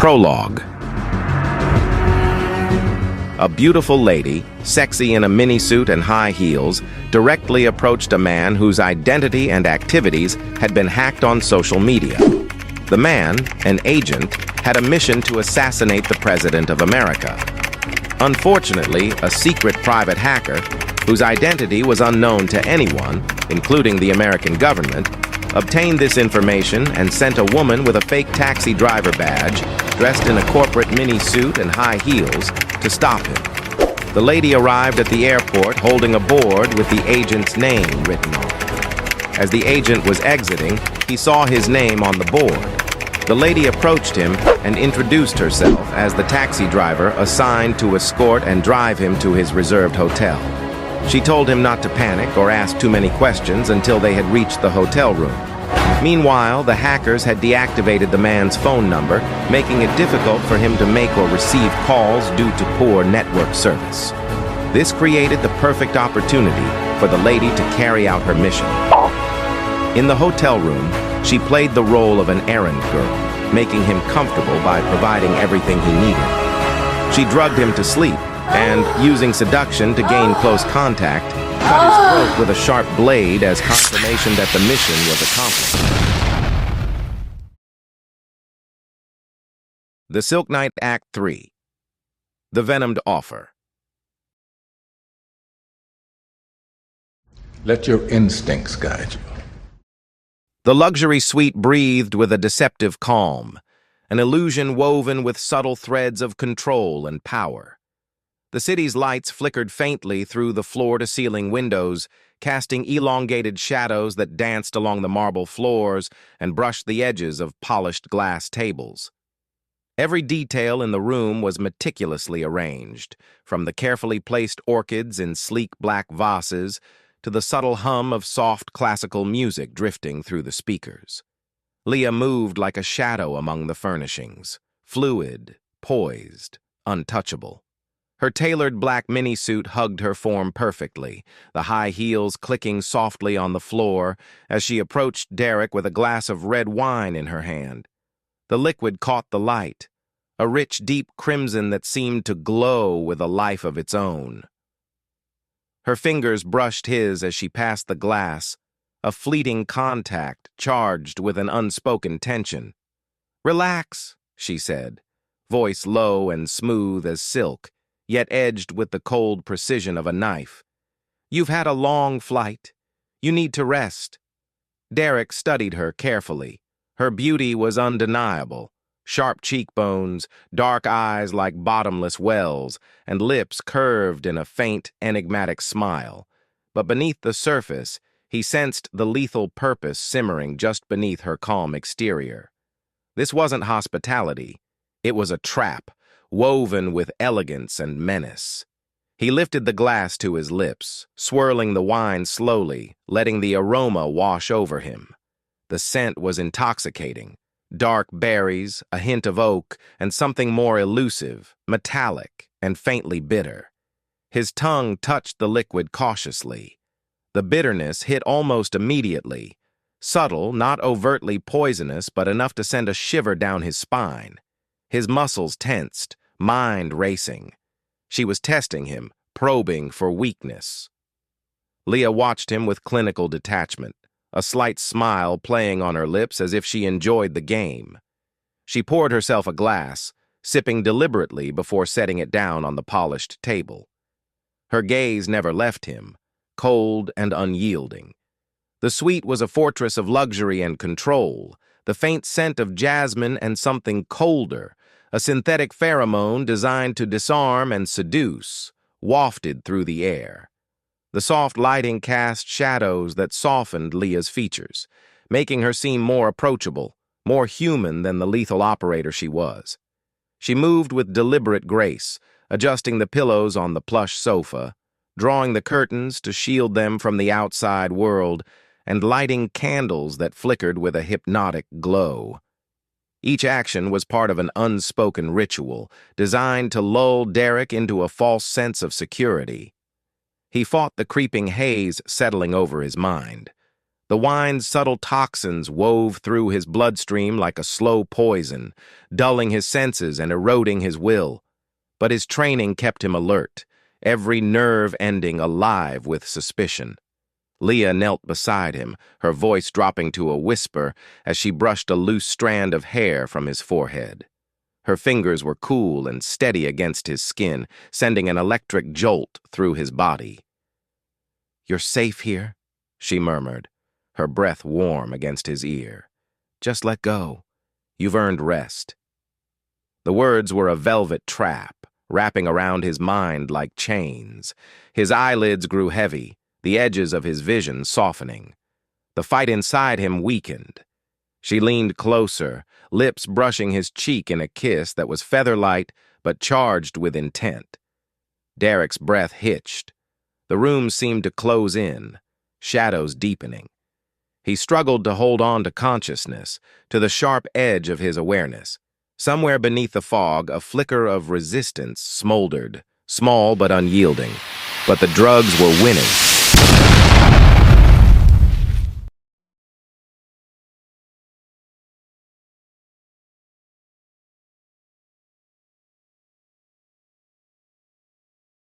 Prologue. A beautiful lady, sexy in a mini-suit and high heels, directly approached a man whose identity and activities had been hacked on social media. The man, an agent, had a mission to assassinate the President of America. Unfortunately, a secret private hacker, whose identity was unknown to anyone, including the American government, obtained this information and sent a woman with a fake taxi driver badge, dressed in a corporate mini-suit and high heels, to stop him. The lady arrived at the airport holding a board with the agent's name written on it. As the agent was exiting, he saw his name on the board. The lady approached him and introduced herself as the taxi driver assigned to escort and drive him to his reserved hotel. She told him not to panic or ask too many questions until they had reached the hotel room. Meanwhile, the hackers had deactivated the man's phone number, making it difficult for him to make or receive calls due to poor network service. This created the perfect opportunity for the lady to carry out her mission. In the hotel room, she played the role of an errand girl, making him comfortable by providing everything he needed. She drugged him to sleep, and, using seduction to gain close contact, cut his throat with a sharp blade as confirmation that the mission was accomplished. The Silk Knight Act 3. The Venomed Offer. Let your instincts guide you. The luxury suite breathed with a deceptive calm, an illusion woven with subtle threads of control and power. The city's lights flickered faintly through the floor-to-ceiling windows, casting elongated shadows that danced along the marble floors and brushed the edges of polished glass tables. Every detail in the room was meticulously arranged, from the carefully placed orchids in sleek black vases to the subtle hum of soft classical music drifting through the speakers. Leah moved like a shadow among the furnishings, fluid, poised, untouchable. Her tailored black mini-suit hugged her form perfectly, the high heels clicking softly on the floor as she approached Derek with a glass of red wine in her hand. The liquid caught the light, a rich, deep crimson that seemed to glow with a life of its own. Her fingers brushed his as she passed the glass, a fleeting contact charged with an unspoken tension. "Relax," she said, voice low and smooth as silk, yet edged with the cold precision of a knife. "You've had a long flight. You need to rest." Derek studied her carefully. Her beauty was undeniable. Sharp cheekbones, dark eyes like bottomless wells, and lips curved in a faint, enigmatic smile. But beneath the surface, he sensed the lethal purpose simmering just beneath her calm exterior. This wasn't hospitality. It was a trap, woven with elegance and menace. He lifted the glass to his lips, swirling the wine slowly, letting the aroma wash over him. The scent was intoxicating. Dark berries, a hint of oak, and something more elusive, metallic, and faintly bitter. His tongue touched the liquid cautiously. The bitterness hit almost immediately. Subtle, not overtly poisonous, but enough to send a shiver down his spine. His muscles tensed, mind racing. She was testing him, probing for weakness. Leah watched him with clinical detachment, a slight smile playing on her lips as if she enjoyed the game. She poured herself a glass, sipping deliberately before setting it down on the polished table. Her gaze never left him, cold and unyielding. The suite was a fortress of luxury and control, the faint scent of jasmine and something colder, a synthetic pheromone designed to disarm and seduce, wafted through the air. The soft lighting cast shadows that softened Leah's features, making her seem more approachable, more human than the lethal operator she was. She moved with deliberate grace, adjusting the pillows on the plush sofa, drawing the curtains to shield them from the outside world, and lighting candles that flickered with a hypnotic glow. Each action was part of an unspoken ritual, designed to lull Derek into a false sense of security. He fought the creeping haze settling over his mind. The wine's subtle toxins wove through his bloodstream like a slow poison, dulling his senses and eroding his will. But his training kept him alert, every nerve ending alive with suspicion. Leah knelt beside him, her voice dropping to a whisper as she brushed a loose strand of hair from his forehead. Her fingers were cool and steady against his skin, sending an electric jolt through his body. "You're safe here," she murmured, her breath warm against his ear. "Just let go. You've earned rest." The words were a velvet trap, wrapping around his mind like chains. His eyelids grew heavy, the edges of his vision softening. The fight inside him weakened. She leaned closer, lips brushing his cheek in a kiss that was feather-light but charged with intent. Derek's breath hitched. The room seemed to close in, shadows deepening. He struggled to hold on to consciousness, to the sharp edge of his awareness. Somewhere beneath the fog, a flicker of resistance smoldered, small but unyielding. But the drugs were winning.